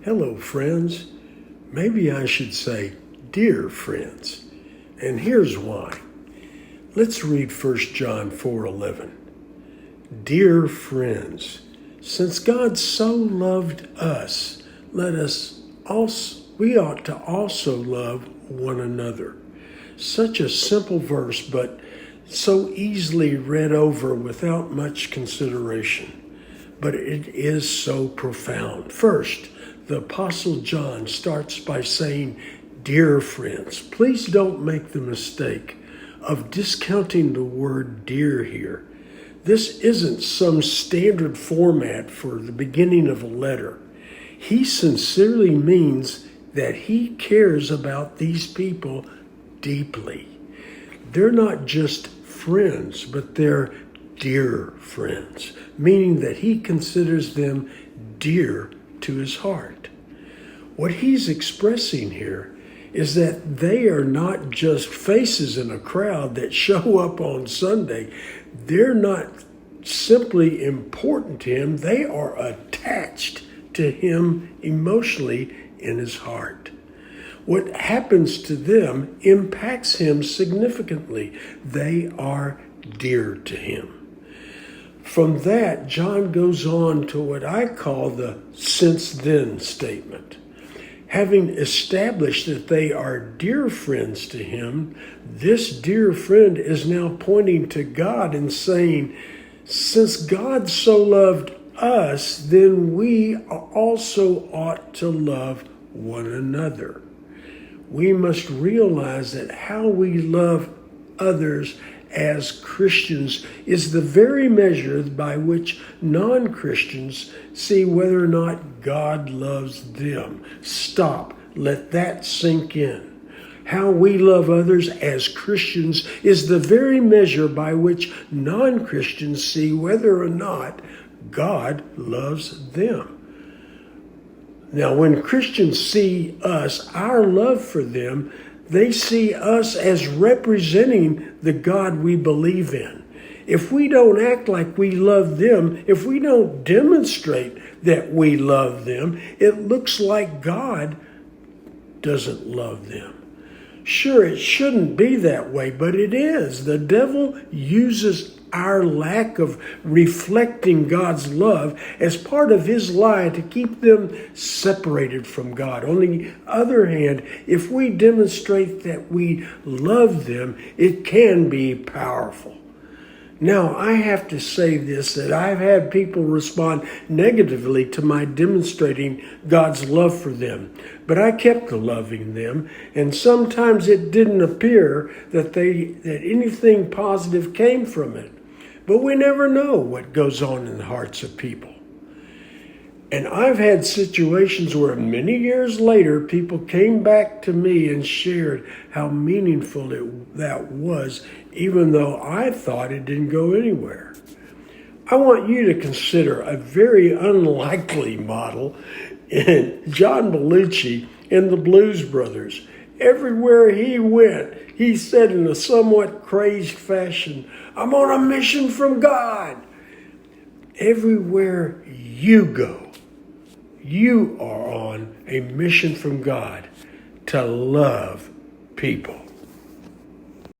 Hello, friends. Maybe I should say, dear friends. And here's why. Let's read 1 John 4:11. Dear friends, since God so loved us, we ought to also love one another. Such a simple verse, but so easily read over without much consideration. But it is so profound. First, the Apostle John starts by saying, dear friends. Please don't make the mistake of discounting the word dear here. This isn't some standard format for the beginning of a letter. He sincerely means that he cares about these people deeply. They're not just friends, but they're dear friends, meaning that he considers them dear to his heart. What he's expressing here is that they are not just faces in a crowd that show up on Sunday. They're not simply important to him. They are attached to him emotionally in his heart. What happens to them impacts him significantly. They are dear to him. From that, John goes on to what I call the since then statement. Having established that they are dear friends to him, this dear friend is now pointing to God and saying, since God so loved us, then we also ought to love one another. We must realize that how we love others as Christians is the very measure by which non-Christians see whether or not God loves them. Stop. Let that sink in. How we love others as Christians is the very measure by which non-Christians see whether or not God loves them. Now, when Christians see us, our love for them, they see us as representing the God we believe in. If we don't act like we love them, if we don't demonstrate that we love them, it looks like God doesn't love them. Sure, it shouldn't be that way, but it is. The devil uses our lack of reflecting God's love as part of his lie to keep them separated from God. On the other hand, if we demonstrate that we love them, it can be powerful. Now, I have to say this, that I've had people respond negatively to my demonstrating God's love for them, but I kept loving them, and sometimes it didn't appear that anything positive came from it. But we never know what goes on in the hearts of people. And I've had situations where many years later, people came back to me and shared how meaningful that was, even though I thought it didn't go anywhere. I want you to consider a very unlikely model in John Belushi and the Blues Brothers. Everywhere he went, he said in a somewhat crazed fashion, I'm on a mission from God. Everywhere you go, you are on a mission from God to love people.